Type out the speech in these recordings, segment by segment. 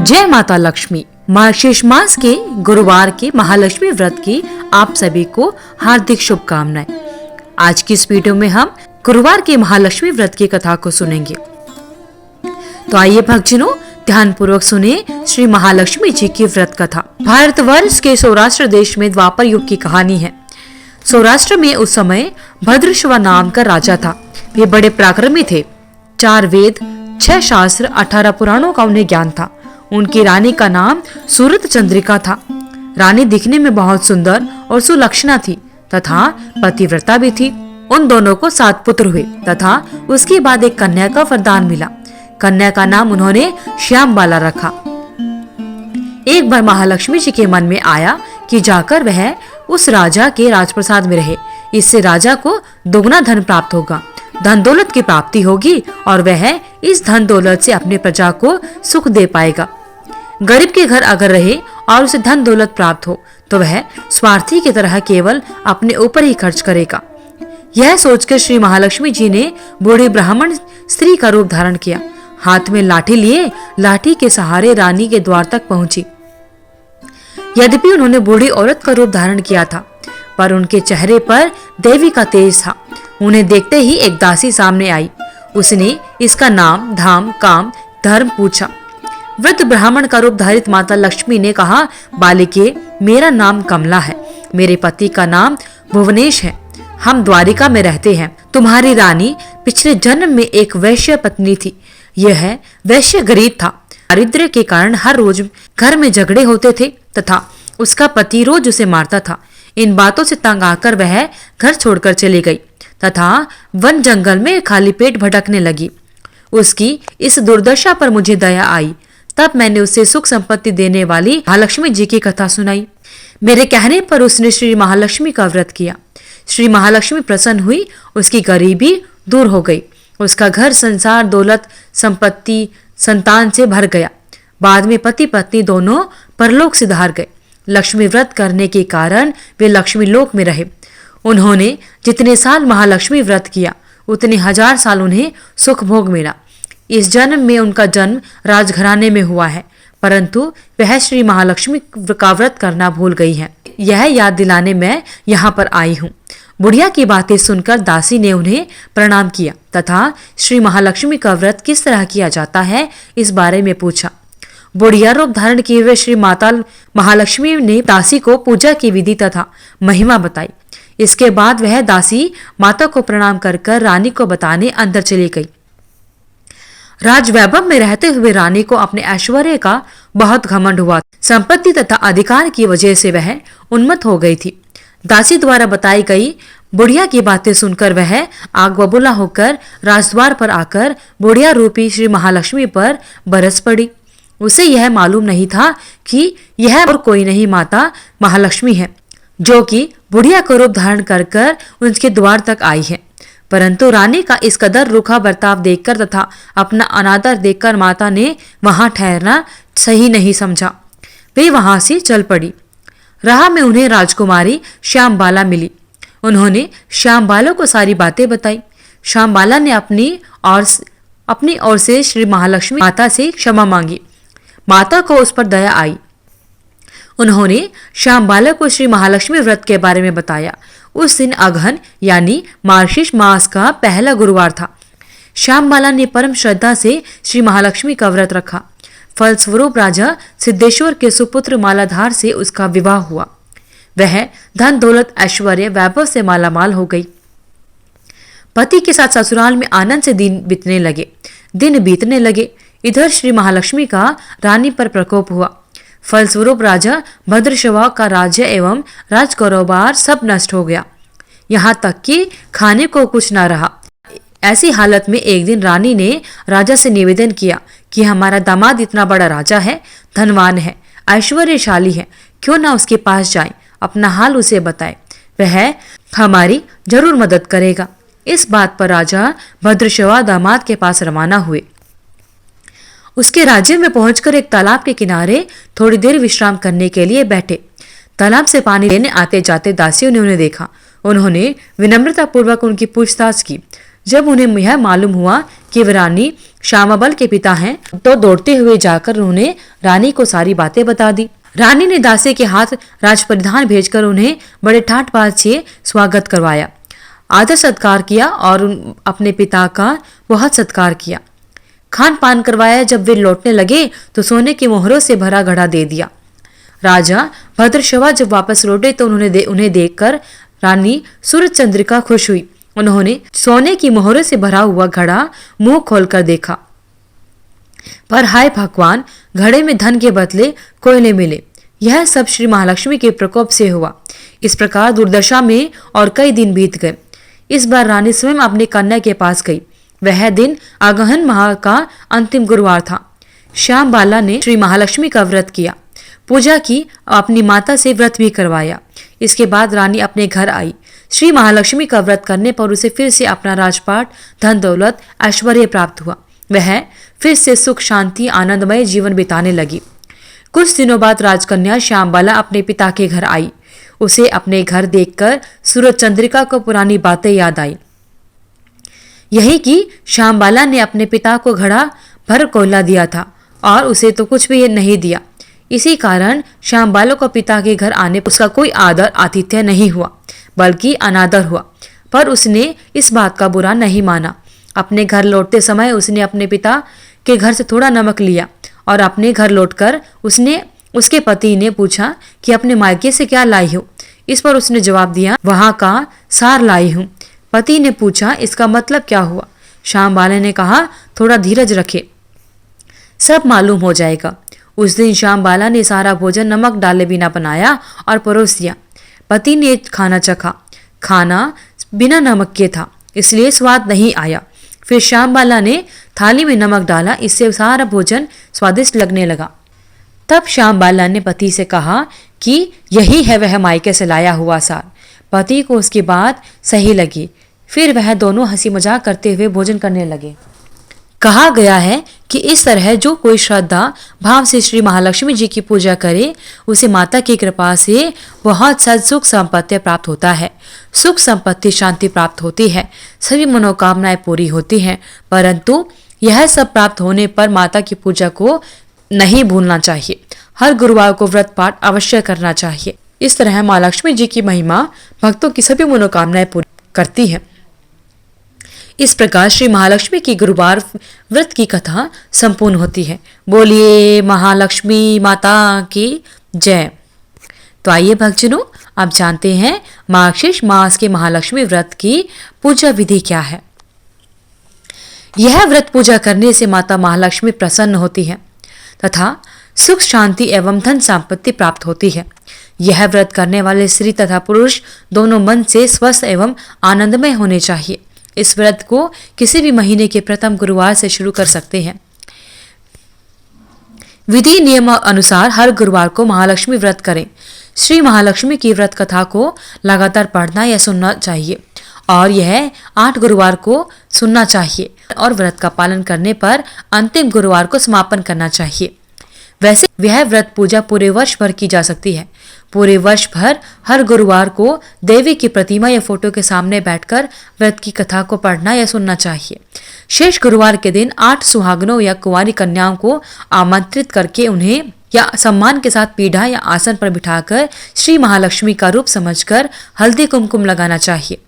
जय माता लक्ष्मी। मार्गशीर्ष मास के गुरुवार के महालक्ष्मी व्रत की आप सभी को हार्दिक शुभकामनाएं। आज की इस वीडियो में हम गुरुवार के महालक्ष्मी व्रत की कथा को सुनेंगे। तो आइए भक्तजनों, ध्यान पूर्वक सुने श्री महालक्ष्मी जी की व्रत कथा। भारतवर्ष के सौराष्ट्र देश में द्वापर युग की कहानी है। सौराष्ट्र में उस समय भद्रश्वा नाम का राजा था। वे बड़े पराक्रमी थे। 4 वेद, 6 शास्त्र, 18 पुराणों का उन्हें ज्ञान था। उनकी रानी का नाम सूरत चंद्रिका था। रानी दिखने में बहुत सुंदर और सुलक्षणा थी तथा पतिव्रता भी थी। उन दोनों को 7 पुत्र हुए तथा उसके बाद एक कन्या का वरदान मिला। कन्या का नाम उन्होंने श्यामबाला रखा। एक बार महालक्ष्मी जी के मन में आया कि जाकर वह उस राजा के राजप्रसाद में रहे। इससे राजा को दुगना धन प्राप्त होगा, धन दौलत की प्राप्ति होगी और वह इस धन दौलत से अपने प्रजा को सुख दे पाएगा। गरीब के घर अगर रहे और उसे धन दौलत प्राप्त हो तो वह स्वार्थी की तरह केवल अपने ऊपर ही खर्च करेगा। यह सोचकर श्री महालक्ष्मी जी ने बूढ़ी ब्राह्मण स्त्री का रूप धारण किया। हाथ में लाठी लिए लाठी के सहारे रानी के द्वार तक पहुंची। यद्यपि उन्होंने बूढ़ी औरत का रूप धारण किया था, पर उनके चेहरे पर देवी का तेज था। उन्हें देखते ही एक दासी सामने आई। उसने इसका नाम, धाम, काम, धर्म पूछा। वृद्ध ब्राह्मण का रूप धारित माता लक्ष्मी ने कहा, बालिके, मेरा नाम कमला है। मेरे पति का नाम भुवनेश है। हम द्वारिका में रहते हैं। तुम्हारी रानी पिछले जन्म में एक वैश्य पत्नी थी। यह वैश्य गरीब था। दारिद्र्य के कारण हर रोज घर में झगड़े होते थे तथा उसका पति रोज उसे मारता था। इन बातों से तंग आकर वह घर छोड़कर चली गई तथा वन जंगल में खाली पेट भटकने लगी। उसकी इस दुर्दशा पर मुझे दया आई। तब मैंने उसे सुख संपत्ति देने वाली महालक्ष्मी जी की कथा सुनाई। मेरे कहने पर उसने श्री महालक्ष्मी का व्रत किया। श्री महालक्ष्मी प्रसन्न हुई। उसकी गरीबी दूर हो गई। उसका घर संसार, दौलत, संपत्ति, संतान से भर गया। बाद में पति पत्नी दोनों परलोक सिधार गए। लक्ष्मी व्रत करने के कारण वे लक्ष्मी लोक में रहे। उन्होंने जितने साल महालक्ष्मी व्रत किया उतने 1000 साल उन्हें सुख भोग मिला। इस जन्म में उनका जन्म राजघराने में हुआ है, परंतु वह श्री महालक्ष्मी का व्रत करना भूल गई है। यह याद दिलाने मैं यहाँ पर आई हूँ। बुढ़िया की बातें सुनकर दासी ने उन्हें प्रणाम किया तथा श्री महालक्ष्मी का व्रत किस तरह किया जाता है इस बारे में पूछा। बुढ़िया रूप धारण किए हुए श्री माता महालक्ष्मी ने दासी को पूजा की विधि तथा महिमा बताई। इसके बाद वह दासी माता को प्रणाम कर रानी को बताने अंदर चली गई। राजवैभव में रहते हुए रानी को अपने ऐश्वर्य का बहुत घमंड हुआ। संपत्ति तथा अधिकार की वजह से वह उन्मत्त हो गई थी। दासी द्वारा बताई गई बुढ़िया की बातें सुनकर वह आग बबूला होकर राजद्वार पर आकर बुढ़िया रूपी श्री महालक्ष्मी पर बरस पड़ी। उसे यह मालूम नहीं था कि यह और कोई नहीं माता महालक्ष्मी है, जो कि बुढ़िया को रूप धारण कर उनके द्वार तक आई है। परंतु रानी का इस कदर रूखा बर्ताव देखकर तथा अपना अनादर देखकर माता ने वहां ठहरना सही नहीं समझा। वे वहां से चल पड़ी। राह में उन्हें राजकुमारी श्यामबाला मिली। उन्होंने श्यामबाला को सारी बातें बताई। श्यामबाला ने अपनी ओर से श्री महालक्ष्मी माता से क्षमा मांगी। माता को उस पर दया आई। उन्होंने श्यामबाला को श्री महालक्ष्मी व्रत के बारे में बताया। उस दिन अगहन यानी मार्गशीर्ष मास का पहला गुरुवार था। श्यामबाला ने परम श्रद्धा से श्री महालक्ष्मी का व्रत रखा। फलस्वरूप राजा सिद्धेश्वर के सुपुत्र मालाधार से उसका विवाह हुआ। वह धन दौलत, ऐश्वर्य, वैभव से मालामाल हो गई। पति के साथ ससुराल में आनंद से दिन बीतने लगे। इधर श्री महालक्ष्मी का रानी पर प्रकोप हुआ। फलस्वरूप राजा भद्रश्वा का राज्य एवं राज कारोबार सब नष्ट हो गया। यहाँ तक कि खाने को कुछ न रहा। ऐसी हालत में एक दिन रानी ने राजा से निवेदन किया कि हमारा दामाद इतना बड़ा राजा है, धनवान है, ऐश्वर्यशाली है, क्यों ना उसके पास जाएं, अपना हाल उसे बताएं, वह हमारी जरूर मदद करेगा। इस बात पर राजा भद्रश्वा दामाद के पास रवाना हुए। उसके राज्य में पहुंचकर एक तालाब के किनारे थोड़ी देर विश्राम करने के लिए बैठे। तालाब से पानी लेने आते जाते दासियों ने उन्हें देखा। उन्होंने विनम्रता पूर्वक उनकी पूछताछ की। जब उन्हें यह मालूम हुआ कि वह रानी श्यामाबल के पिता हैं तो दौड़ते हुए जाकर उन्होंने रानी को सारी बातें बता दी। रानी ने दासी के हाथ राज परिधान भेजकर उन्हें बड़े ठाट बाट से स्वागत करवाया, आदर सत्कार किया और अपने पिता का बहुत सत्कार किया। खान पान करवाया। जब वे लौटने लगे तो सोने के मोहरों से भरा घड़ा दे दिया। राजा भद्रशवा जब वापस लौटे तो उन्हें देखकर रानी सूरज चंद्रिका खुश हुई। उन्होंने सोने की मोहरों से भरा हुआ घड़ा मुंह खोलकर देखा, पर हाय भगवान, घड़े में धन के बदले कोयले मिले। यह सब श्री महालक्ष्मी के प्रकोप से हुआ। इस प्रकार दुर्दशा में और कई दिन बीत गए। इस बार रानी स्वयं अपनी कन्या के पास गई। वह दिन अगहन माह का अंतिम गुरुवार था। श्याम बाला ने श्री महालक्ष्मी का व्रत किया, पूजा की, अपनी माता से व्रत भी करवाया। इसके बाद रानी अपने घर आई। श्री महालक्ष्मी का व्रत करने पर उसे फिर से अपना राजपाट, धन दौलत, ऐश्वर्य प्राप्त हुआ। वह फिर से सुख शांति आनंदमय जीवन बिताने लगी। कुछ दिनों बाद राजकन्या श्यामबाला अपने पिता के घर आई। उसे अपने घर देखकर सूरज चंद्रिका को पुरानी बातें याद आई। यही कि श्यामबाला ने अपने पिता को घड़ा भर कोयला दिया था और उसे तो कुछ भी नहीं दिया। इसी कारण श्यामबाला को पिता के घर आने पर उसका कोई आदर आतिथ्य नहीं हुआ, बल्कि अनादर हुआ। पर उसने इस बात का बुरा नहीं माना। अपने घर लौटते समय उसने अपने पिता के घर से थोड़ा नमक लिया और अपने घर लौटकर उसके पति ने पूछा कि अपने मायके से क्या लाई हो। इस पर उसने जवाब दिया, वहां का सार लाई हूं। पति ने पूछा, इसका मतलब क्या हुआ? श्यामबाला ने कहा, थोड़ा धीरज रखे, सब मालूम हो जाएगा। उस दिन श्यामबाला ने सारा भोजन नमक डाले बिना बनाया और परोस दिया। पति ने खाना चखा। खाना बिना नमक के था, इसलिए स्वाद नहीं आया। फिर श्यामबाला ने थाली में नमक डाला, इससे सारा भोजन स्वादिष्ट लगने लगा। तब श्यामबाला ने पति से कहा कि यही है वह मायके से लाया हुआ सार। पति को उसकी बात सही लगी। फिर वह दोनों हंसी मजाक करते हुए भोजन करने लगे। कहा गया है कि इस तरह जो कोई श्रद्धा भाव से श्री महालक्ष्मी जी की पूजा करे, उसे माता की कृपा से बहुत सा सुख संपत्ति प्राप्त होता है। सुख संपत्ति शांति प्राप्त होती है, सभी मनोकामनाएं पूरी होती हैं। परंतु यह सब प्राप्त होने पर माता की पूजा को नहीं भूलना चाहिए। हर गुरुवार को व्रत पाठ अवश्य करना चाहिए। इस तरह माँ लक्ष्मी जी की महिमा भक्तों की सभी मनोकामनाएं पूरी करती है। इस प्रकार श्री महालक्ष्मी की गुरुवार व्रत की कथा संपूर्ण होती है। बोलिए महालक्ष्मी माता की जय। तो आइए भक्तजनों, आप जानते हैं मार्गशीर्ष मास के महालक्ष्मी व्रत की पूजा विधि क्या है। यह व्रत पूजा करने से माता महालक्ष्मी प्रसन्न होती है तथा सुख शांति एवं धन संपत्ति प्राप्त होती है। यह व्रत करने वाले स्त्री तथा पुरुष दोनों मन से स्वस्थ एवं आनंदमय होने चाहिए। इस व्रत को किसी भी महीने के प्रथम गुरुवार से शुरू कर सकते हैं। विधि नियम अनुसार हर गुरुवार को महालक्ष्मी व्रत करें। श्री महालक्ष्मी की व्रत कथा को लगातार पढ़ना या सुनना चाहिए और यह 8 गुरुवार को सुनना चाहिए और व्रत का पालन करने पर अंतिम गुरुवार को समापन करना चाहिए। वैसे यह व्रत पूजा पूरे वर्ष भर की जा सकती है। पूरे वर्ष भर हर गुरुवार को देवी की प्रतिमा या फोटो के सामने बैठकर व्रत की कथा को पढ़ना या सुनना चाहिए। शेष गुरुवार के दिन 8 सुहागनों या कुंवारी कन्याओं को आमंत्रित करके उन्हें या सम्मान के साथ पीढ़ा या आसन पर बिठाकर श्री महालक्ष्मी का रूप समझकर हल्दी कुमकुम लगाना चाहिए।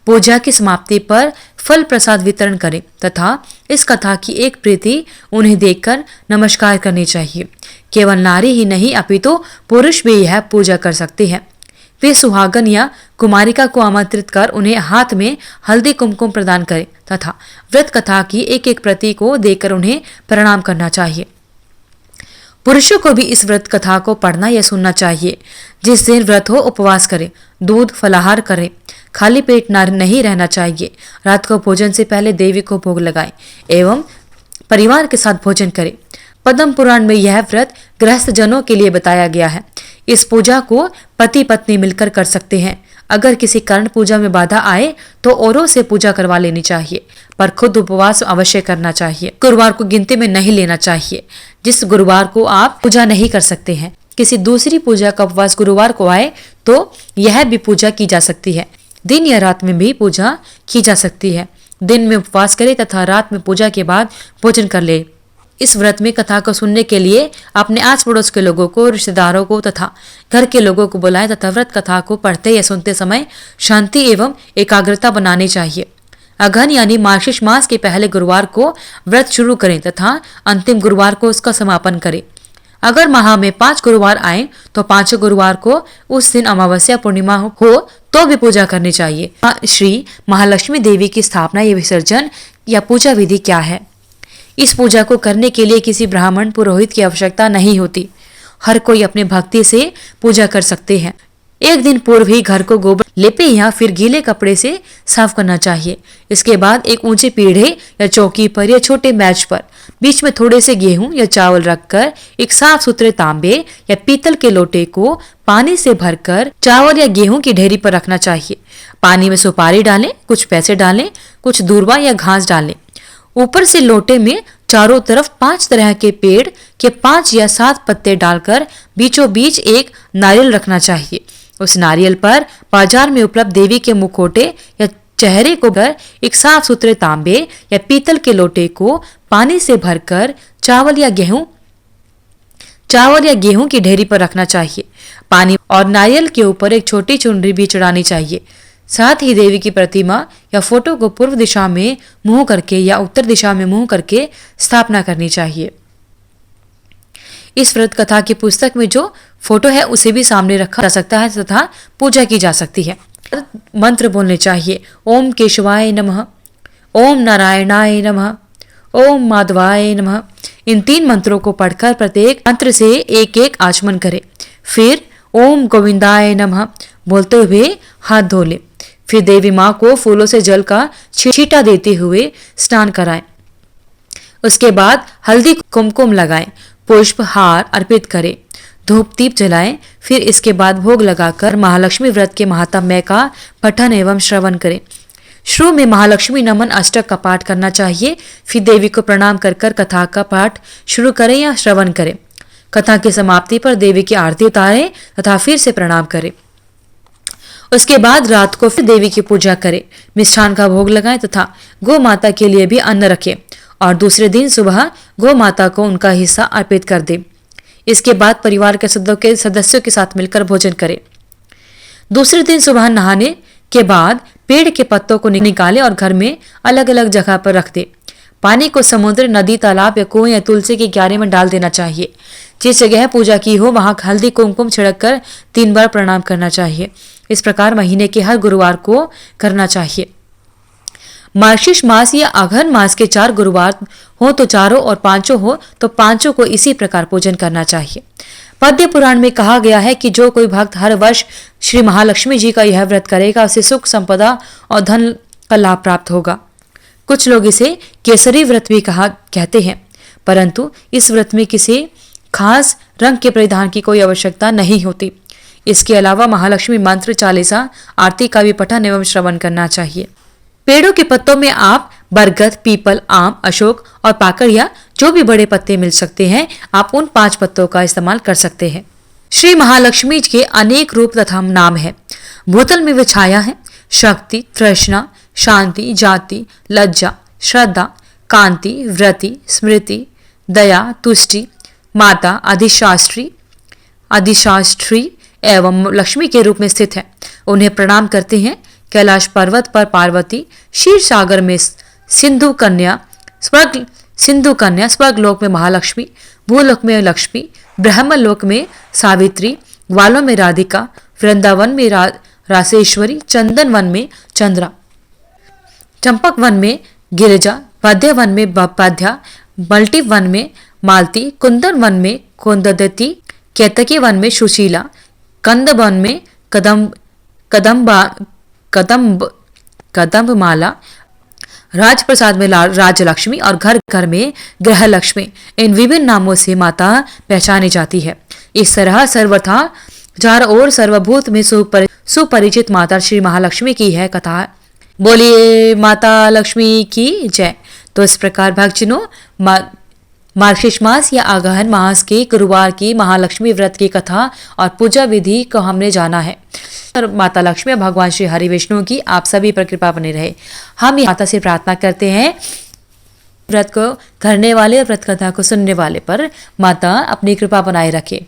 पूजा की समाप्ति पर फल प्रसाद वितरण करें तथा इस कथा की एक प्रीति उन्हें देखकर नमस्कार करनी चाहिए। केवल नारी ही नहीं अपितु पुरुष भी यह पूजा कर सकते हैं। वे सुहागन या कुमारिका को आमंत्रित कर उन्हें हाथ में हल्दी कुमकुम प्रदान करें तथा व्रत कथा की एक एक प्रति को देकर उन्हें प्रणाम करना चाहिए। पुरुषों को भी इस व्रत कथा को पढ़ना या सुनना चाहिए। जिस दिन व्रत हो उपवास करें, दूध फलाहार करें, खाली पेट नहीं रहना चाहिए। रात को भोजन से पहले देवी को भोग लगाएं एवं परिवार के साथ भोजन करें। पद्म पुराण में यह व्रत गृहस्थ जनों के लिए बताया गया है। इस पूजा को पति पत्नी मिलकर कर सकते हैं। अगर किसी कारण पूजा में बाधा आए तो औरों से पूजा करवा लेनी चाहिए, पर खुद उपवास अवश्य करना चाहिए। गुरुवार को गिनती में नहीं लेना चाहिए। जिस गुरुवार को आप पूजा नहीं कर सकते हैं, किसी दूसरी पूजा का उपवास गुरुवार को आए तो यह भी पूजा की जा सकती है। दिन या रात में भी पूजा की जा सकती है। दिन में उपवास करे तथा रात में पूजा के बाद भोजन कर ले। इस व्रत में कथा को सुनने के लिए अपने आस पड़ोस के लोगों को, रिश्तेदारों को तथा घर के लोगों को बुलाएं तथा व्रत कथा को पढ़ते या सुनते समय शांति एवं एकाग्रता बनानी चाहिए। अघन यानी मार्गशीर्ष मास के पहले गुरुवार को व्रत शुरू करें तथा अंतिम गुरुवार को उसका समापन करें। अगर माह में 5 गुरुवार आए तो 5 गुरुवार को उस दिन अमावस्या पूर्णिमा हो तो भी पूजा करनी चाहिए। श्री महालक्ष्मी देवी की स्थापना या विसर्जन या पूजा विधि क्या है? इस पूजा को करने के लिए किसी ब्राह्मण पुरोहित की आवश्यकता नहीं होती। हर कोई अपने भक्ति से पूजा कर सकते हैं। एक दिन पूर्व ही घर को गोबर लेपे या फिर गीले कपड़े से साफ करना चाहिए। इसके बाद एक ऊंचे पीढ़े या चौकी पर या छोटे मैच पर बीच में थोड़े से गेहूं या चावल रखकर एक साफ सुथरे तांबे या पीतल के लोटे को पानी से भरकर चावल या गेहूं की ढेरी पर रखना चाहिए। पानी में सुपारी डालें, कुछ पैसे डालें, कुछ दूर्वा या घास डालें। ऊपर से लोटे में चारों तरफ 5 तरह के पेड़ के 5 या 7 पत्ते डालकर बीचों बीच एक नारियल रखना चाहिए। उस नारियल पर बाजार में उपलब्ध देवी के मुखौटे या चेहरे को भर एक साफ सुथरे तांबे या पीतल के लोटे को पानी से भरकर चावल या गेहूं की ढेरी पर रखना चाहिए। पानी और नारियल के ऊपर एक छोटी चुनरी भी चढ़ानी चाहिए। साथ ही देवी की प्रतिमा या फोटो को पूर्व दिशा में मुंह करके या उत्तर दिशा में मुंह करके स्थापना करनी चाहिए। इस व्रत कथा की पुस्तक में जो फोटो है उसे भी सामने रखा जा सकता है तथा पूजा की जा सकती है। मंत्र बोलने चाहिए। ओम केशवाय नमः, ओम नारायणाय नमः, ओम माधवाय नमः। इन 3 मंत्रों को पढ़कर प्रत्येक मंत्र से एक एक आचमन करें। फिर ओम गोविंदाय नमः बोलते हुए हाथ धो लें। फिर देवी माँ को फूलों से जल का छींटा देते हुए स्नान कराएं। उसके बाद हल्दी कुमकुम लगाएं, पुष्प हार अर्पित करें, धूप दीप जलाएं। फिर इसके बाद भोग लगाकर महालक्ष्मी व्रत के महात्म्य का पठन एवं श्रवण करें। शुरू में महालक्ष्मी नमन अष्टक का पाठ करना चाहिए। फिर देवी को प्रणाम कर कथा का पाठ शुरू करें या श्रवण करें। कथा की समाप्ति पर देवी की आरती उतारें तथा फिर से प्रणाम करें। उसके बाद रात को फिर देवी की पूजा करें, मिष्ठान का भोग लगाएं तथा गौ माता के लिए भी अन्न रखें और दूसरे दिन सुबह गौ माता को उनका हिस्सा अर्पित कर दें। इसके बाद परिवार के सदस्यों के साथ मिलकर भोजन करें। दूसरे दिन सुबह नहाने के बाद पेड़ के पत्तों को निकालें और घर में अलग अलग जगह पर रख दें। पानी को समुद्र, नदी, तालाब या कुएं या तुलसी के क्यारे में डाल देना चाहिए। जिस जगह पूजा की हो वहां हल्दी कुमकुम छिड़क कर 3 बार प्रणाम करना चाहिए। इस प्रकार महीने के हर गुरुवार को करना चाहिए। मार्गशीर्ष मास या अघन मास के 4 गुरुवार हो तो चारों और 5 हो तो 5 को इसी प्रकार पूजन करना चाहिए। पद्य पुराण में कहा गया है कि जो कोई भक्त हर वर्ष श्री महालक्ष्मी जी का यह व्रत करेगा उसे सुख, संपदा और धन का लाभ प्राप्त होगा। कुछ लोग इसे केसरी व्रत भी कहते हैं, परंतु इस व्रत में किसी खास रंग के परिधान की कोई आवश्यकता नहीं होती। इसके अलावा महालक्ष्मी मंत्र, चालीसा, आरती का भी पठन एवं श्रवण करना चाहिए। पेड़ों के पत्तों में आप बरगद, पीपल, आम, अशोक और पाकड़ या जो भी बड़े पत्ते मिल सकते हैं, आप उन 5 पत्तों का इस्तेमाल कर सकते हैं। श्री महालक्ष्मी के अनेक रूप तथा नाम है। भूतल में वे छाया है, शक्ति, तृष्णा, शांति, जाति, लज्जा, श्रद्धा, कांति, व्रति, स्मृति, दया, तुष्टि, माता, अधिशास्त्री एवं लक्ष्मी के रूप में स्थित है। उन्हें प्रणाम करते हैं। कैलाश पर्वत पर पार्वती, क्षीर सागर में सिंधु कन्या, स्वर्गलोक में महालक्ष्मी, भूलोक में लक्ष्मी, ब्रह्मलोक में सावित्री, ग्वालों में राधिका, वृंदावन में रासेश्वरी, चंदन वन में चंद्रा, चंपक वन में गिरिजा, पद्य वन में पद्या, मल्टी वन में मालती, कुंदन वन में कुंददती, केतकी वन में सुशीला, कंद वन में कदम्ब माला, राजप्रसाद में राजलक्ष्मी और घर घर में ग्रह लक्ष्मी, इन विभिन्न नामों से माता पहचानी जाती है। इस तरह सर्वथा चारों ओर सर्वभूत में सुपरिचित माता श्री महालक्ष्मी की है कथा। बोलिए माता लक्ष्मी की जय। तो इस प्रकार भक्तजनों मार्गशीर्ष मास या आगहन मास के गुरुवार की महालक्ष्मी व्रत की कथा और पूजा विधि को हमने जाना है। और माता लक्ष्मी और भगवान श्री हरि विष्णु की आप सभी पर कृपा बनी रहे। हम माता से प्रार्थना करते हैं व्रत को करने वाले और व्रत कथा को सुनने वाले पर माता अपनी कृपा बनाए रखे।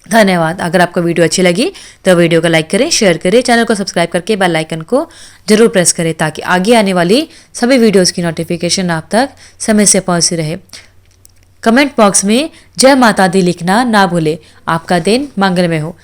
धन्यवाद। अगर आपको वीडियो अच्छी लगी तो वीडियो को लाइक करें, शेयर करें, चैनल को सब्सक्राइब करके बेल आइकन को जरूर प्रेस करें ताकि आगे आने वाली सभी वीडियोस की नोटिफिकेशन आप तक समय से पहुंचती रहे। कमेंट बॉक्स में जय माता दी लिखना ना भूले। आपका दिन मंगलमय हो।